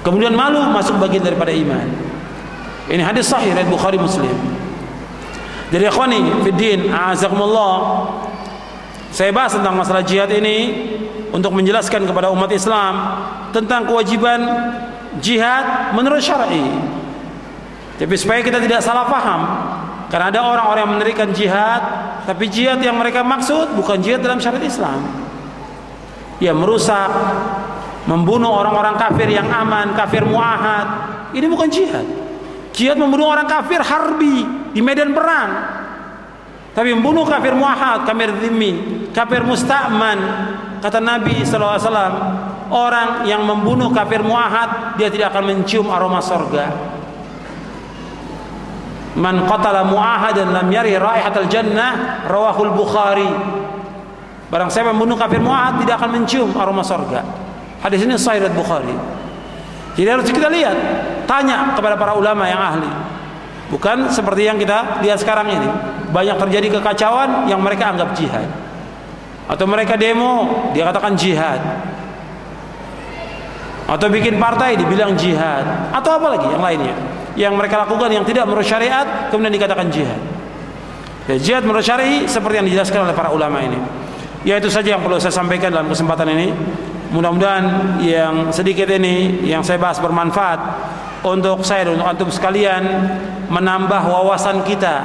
Kemudian malu masuk bagian daripada iman. Ini hadis sahih riwayat Bukhari Muslim. Jadi ikhwani fiddin, a'azakumullah, saya bahas tentang masalah jihad ini untuk menjelaskan kepada umat Islam tentang kewajiban jihad menurut syar'i. Tapi supaya kita tidak salah paham, karena ada orang-orang yang menerikan jihad, tapi jihad yang mereka maksud bukan jihad dalam syariat Islam. Ya, merusak, membunuh orang-orang kafir yang aman, kafir muahad. Ini bukan jihad. Jihad membunuh orang kafir harbi di medan perang. Tapi membunuh kafir muahad, kafir dhimmi, kafir musta'man, kata Nabi SAW, orang yang membunuh kafir muahad dia tidak akan mencium aroma surga. Man qatala muahadan lam yari raihatal jannah, rawahul Bukhari. Barang siapa membunuh kafir muahad tidak akan mencium aroma surga. Hadis ini sahih riwayat Bukhari. Jadi harus kita lihat, tanya kepada para ulama yang ahli. Bukan seperti yang kita lihat sekarang ini. Banyak terjadi kekacauan yang mereka anggap jihad. Atau mereka demo, dia katakan jihad. Atau bikin partai dibilang jihad. Atau apa lagi yang lainnya yang mereka lakukan yang tidak menurut syariat kemudian dikatakan jihad. Ya, jihad menurut syar'i seperti yang dijelaskan oleh para ulama ini. Ya, itu saja yang perlu saya sampaikan dalam kesempatan ini. Mudah-mudahan yang sedikit ini yang saya bahas bermanfaat untuk saya dan untuk antum sekalian, menambah wawasan kita,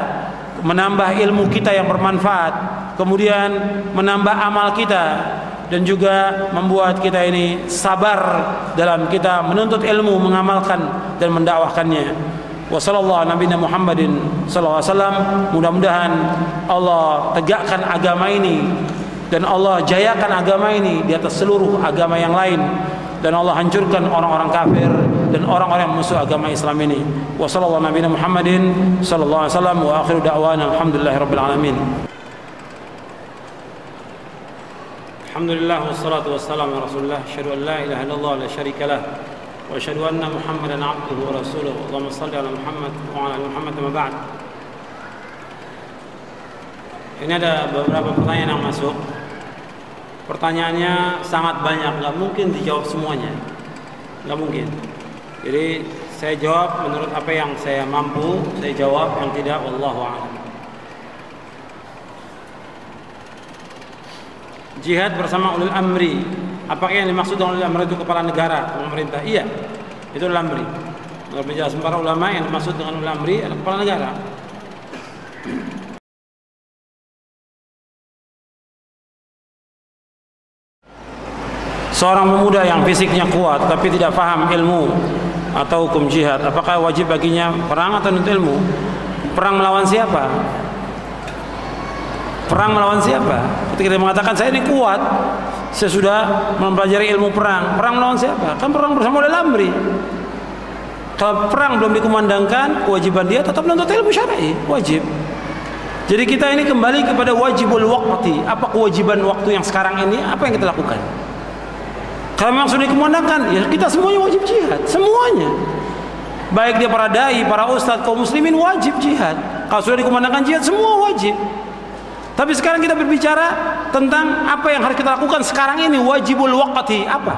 menambah ilmu kita yang bermanfaat, kemudian menambah amal kita, dan juga membuat kita ini sabar dalam kita menuntut ilmu, mengamalkan dan mendakwahkannya. Wassallallahu nabiyana Muhammadin sallallahu alaihi wasallam. Mudah-mudahan Allah tegakkan agama ini dan Allah jayakan agama ini di atas seluruh agama yang lain, dan Allah hancurkan orang-orang kafir dan orang-orang musuh agama Islam ini. Wassallallahu nabiyana Muhammadin sallallahu alaihi wasallam wa akhiru da'wana alhamdulillahirabbil alamin. Alhamdulillah wassalatu wassalamu ala Rasulillah, asyhadu an la ilaha illallah la syarika lah wa asyhadu anna Muhammadan abduhu wa rasuluh. Allahumma shalli ala Muhammad wa ala ali Muhammad, amma ba'd. Ini ada beberapa pertanyaan yang masuk. Pertanyaannya sangat banyak, nggak mungkin dijawab semuanya, nggak mungkin. Jadi saya jawab menurut apa yang saya mampu saya jawab, yang tidak wallahu a'lam. Jihad bersama ulil amri, apakah yang dimaksud dengan ulil amri itu kepala negara, pemerintah? Iya, itu ulil amri. Menurut penjelasan para ulama, yang dimaksud dengan ulil amri adalah kepala negara. Seorang pemuda yang fisiknya kuat tapi tidak paham ilmu atau hukum jihad, apakah wajib baginya perang atau menuntut ilmu? Perang melawan siapa? Perang melawan siapa? Ketika dia mengatakan saya ini kuat, saya sudah mempelajari ilmu perang. Perang melawan siapa? Kan perang bersama ulil amri. Kalau perang belum dikumandangkan, kewajiban dia tetap menuntut ilmu syar'i, wajib. Jadi kita ini kembali kepada wajibul waqti. Apa kewajiban waktu yang sekarang ini? Apa yang kita lakukan? Kalau memang sudah dikumandangkan, ya kita semuanya wajib jihad, semuanya. Baik dia para dai, para ustadz, kaum muslimin wajib jihad. Kalau sudah dikumandangkan jihad, semua wajib. Tapi sekarang kita berbicara tentang apa yang harus kita lakukan sekarang ini, wajibul waqti. Apa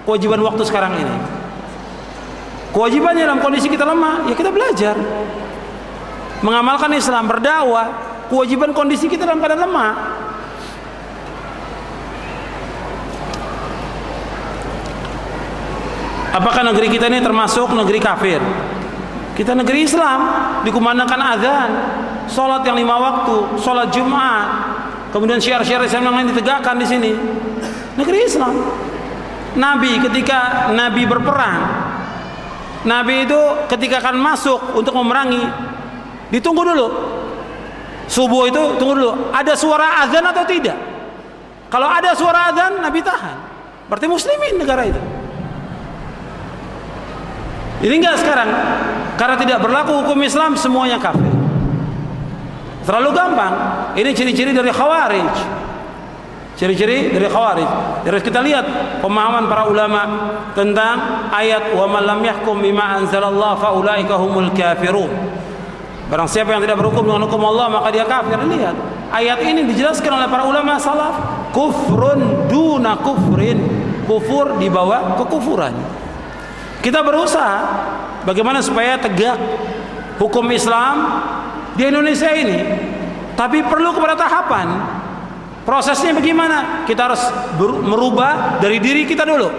kewajiban waktu sekarang ini? Kewajibannya dalam kondisi kita lemah, ya kita belajar, mengamalkan Islam, berdakwah. Kewajiban kondisi kita dalam keadaan lemah. Apakah negeri kita ini termasuk negeri kafir? Kita negeri Islam, dikumandangkan azan, sholat yang 5 waktu, sholat Jumat, kemudian syiar-syiar Islam yang lain ditegakkan di sini. Negeri Islam. Nabi ketika Nabi berperang, Nabi itu ketika akan masuk untuk memerangi, ditunggu dulu. Subuh itu tunggu dulu, ada suara azan atau tidak? Kalau ada suara azan, Nabi tahan. Berarti muslimin negara itu. Ini enggak sekarang, karena tidak berlaku hukum Islam, semuanya kafir. Terlalu gampang. Ini ciri-ciri dari khawarij. Ciri-ciri dari khawarij. Terus kita lihat pemahaman para ulama tentang ayat wa man lam yahkum bima anzalallah fa ulaika humul kafirun. Barang siapa yang tidak berhukum dengan hukum Allah maka dia kafir. Lihat, ayat ini dijelaskan oleh para ulama salaf, kufrun duna kufrin, kufur di bawah kekufuran. Kita berusaha bagaimana supaya tegak hukum Islam di Indonesia ini. Tapi perlu kepada tahapan. Prosesnya bagaimana? Kita harus merubah dari diri kita dulu,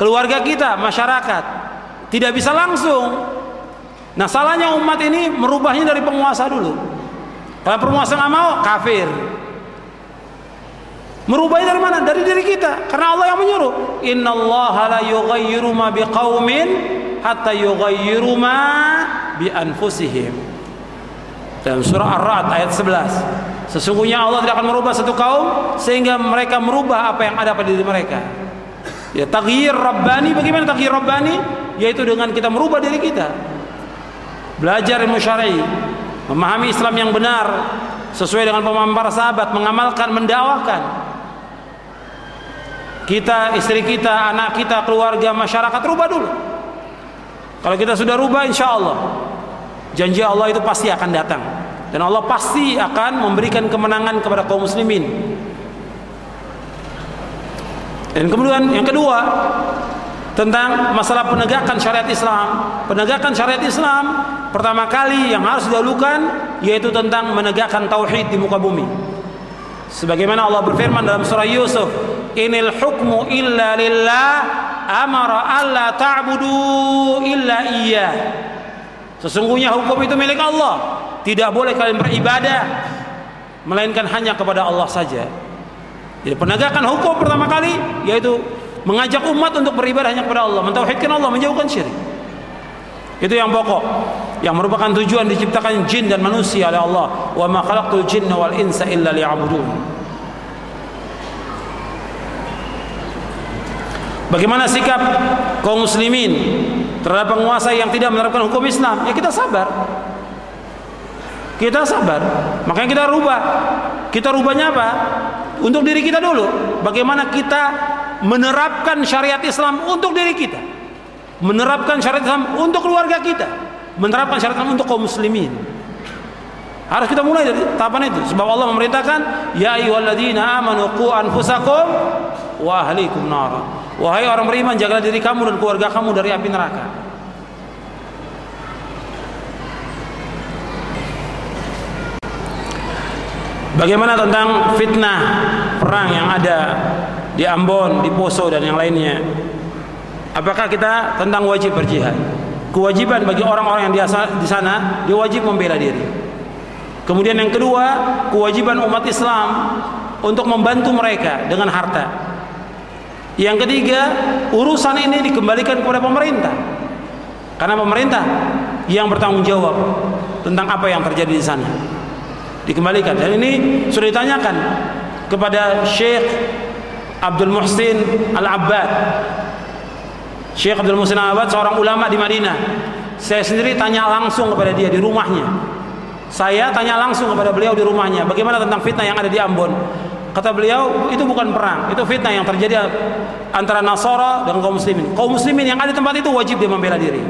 keluarga kita, masyarakat. Tidak bisa langsung. Nah, salahnya umat ini merubahnya dari penguasa dulu. Kalau penguasa nggak mau, kafir. Merubahnya dari mana? Dari diri kita. Karena Allah yang menyuruh. Innallaha la yughayyiru ma biqaumin hatta yughayyiru ma bi anfusihim. Dalam surah Ar-Ra'd ayat 11. Sesungguhnya Allah tidak akan merubah satu kaum sehingga mereka merubah apa yang ada pada diri mereka. Ya, taghyir rabbani. Bagaimana taghyir rabbani? Yaitu dengan kita merubah diri kita. Belajar ilmu syar'i, memahami Islam yang benar sesuai dengan pemahaman para sahabat, mengamalkan, mendakwakan. Kita, istri kita, anak kita, keluarga, masyarakat, rubah dulu. Kalau kita sudah rubah, insya Allah janji Allah itu pasti akan datang, dan Allah pasti akan memberikan kemenangan kepada kaum muslimin. Dan kemudian yang kedua, tentang masalah penegakan syariat Islam. Penegakan syariat Islam pertama kali yang harus didahulukan yaitu tentang menegakkan tauhid di muka bumi. Sebagaimana Allah berfirman dalam surah Yusuf, "Inil hukmu illa lillah, amara alla ta'budu illa iyyah." Sesungguhnya hukum itu milik Allah. Tidak boleh kalian beribadah melainkan hanya kepada Allah saja. Jadi penegakan hukum pertama kali yaitu mengajak umat untuk beribadah hanya kepada Allah, mentauhidkan Allah, menjauhkan syirik. Itu yang pokok, yang merupakan tujuan diciptakan jin dan manusia oleh Allah. Wa ma khalaqtul jinna wal insa illa liya'budun. Bagaimana sikap kaum muslimin terhadap penguasa yang tidak menerapkan hukum Islam? Ya kita sabar. Kita sabar. Makanya kita rubah. Kita rubahnya apa? Untuk diri kita dulu. Bagaimana kita menerapkan syariat Islam untuk diri kita, menerapkan syariat Islam untuk keluarga kita, menerapkan syariat Islam untuk kaum muslimin. Harus kita mulai dari tahapan itu. Sebab Allah memerintahkan, ya ayyuhalladzina amanu qu anfusakum wa ahlikum nar. Wahai orang beriman, jagalah diri kamu dan keluarga kamu dari api neraka. Bagaimana tentang fitnah perang yang ada di Ambon, di Poso dan yang lainnya? Apakah kita tentang wajib berjihad? Kewajiban bagi orang-orang yang di sana, dia wajib membela diri. Kemudian yang kedua, kewajiban umat Islam untuk membantu mereka dengan harta. Yang ketiga, urusan ini dikembalikan kepada pemerintah, karena pemerintah yang bertanggung jawab tentang apa yang terjadi di sana. Dikembalikan. Dan ini sudah ditanyakan kepada Syekh Abdul Muhsin Al-Abbad. Syekh Abdul Muhsin Al-Abbad seorang ulama di Madinah. Saya sendiri tanya langsung kepada dia di rumahnya. Saya tanya langsung kepada beliau di rumahnya, bagaimana tentang fitnah yang ada di Ambon. Kata beliau, itu bukan perang, itu fitnah yang terjadi antara Nasara dan kaum muslimin. Kaum muslimin yang ada di tempat itu wajib dia membela diri.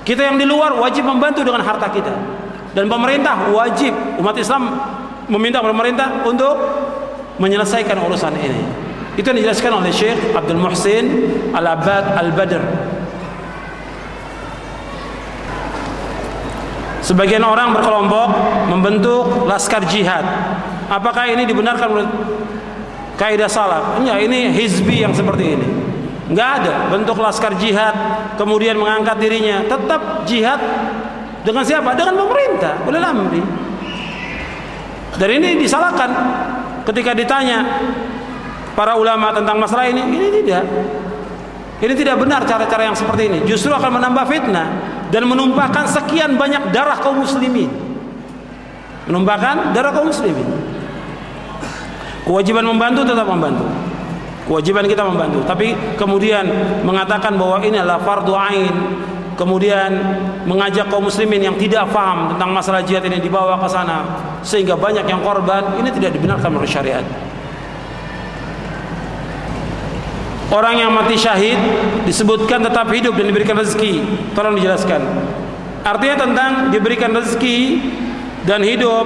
Kita yang di luar wajib membantu dengan harta kita. Dan pemerintah wajib, umat Islam meminta pemerintah untuk menyelesaikan urusan ini. Itu yang dijelaskan oleh Syekh Abdul Muhsin Al-Abbad Al-Badr. Sebagian orang berkelompok membentuk laskar jihad. Apakah ini dibenarkan menurut kaidah salaf? Enggak, ini hizbi yang seperti ini. Enggak ada bentuk laskar jihad kemudian mengangkat dirinya. Tetap jihad dengan siapa? Dengan pemerintah, ulil amri. Dan ini disalahkan ketika ditanya para ulama tentang masalah ini tidak. Ini tidak benar cara-cara yang seperti ini. Justru akan menambah fitnah dan menumpahkan sekian banyak darah kaum muslimin. Menumpahkan darah kaum muslimin. Kewajiban membantu tetap membantu. Kewajiban kita membantu. Tapi kemudian mengatakan bahwa ini adalah fardu ain, kemudian mengajak kaum muslimin yang tidak paham tentang masalah jihad ini dibawa ke sana sehingga banyak yang korban, ini tidak dibenarkan oleh syariat. Orang yang mati syahid disebutkan tetap hidup dan diberikan rezeki. Tolong dijelaskan. Artinya tentang diberikan rezeki dan hidup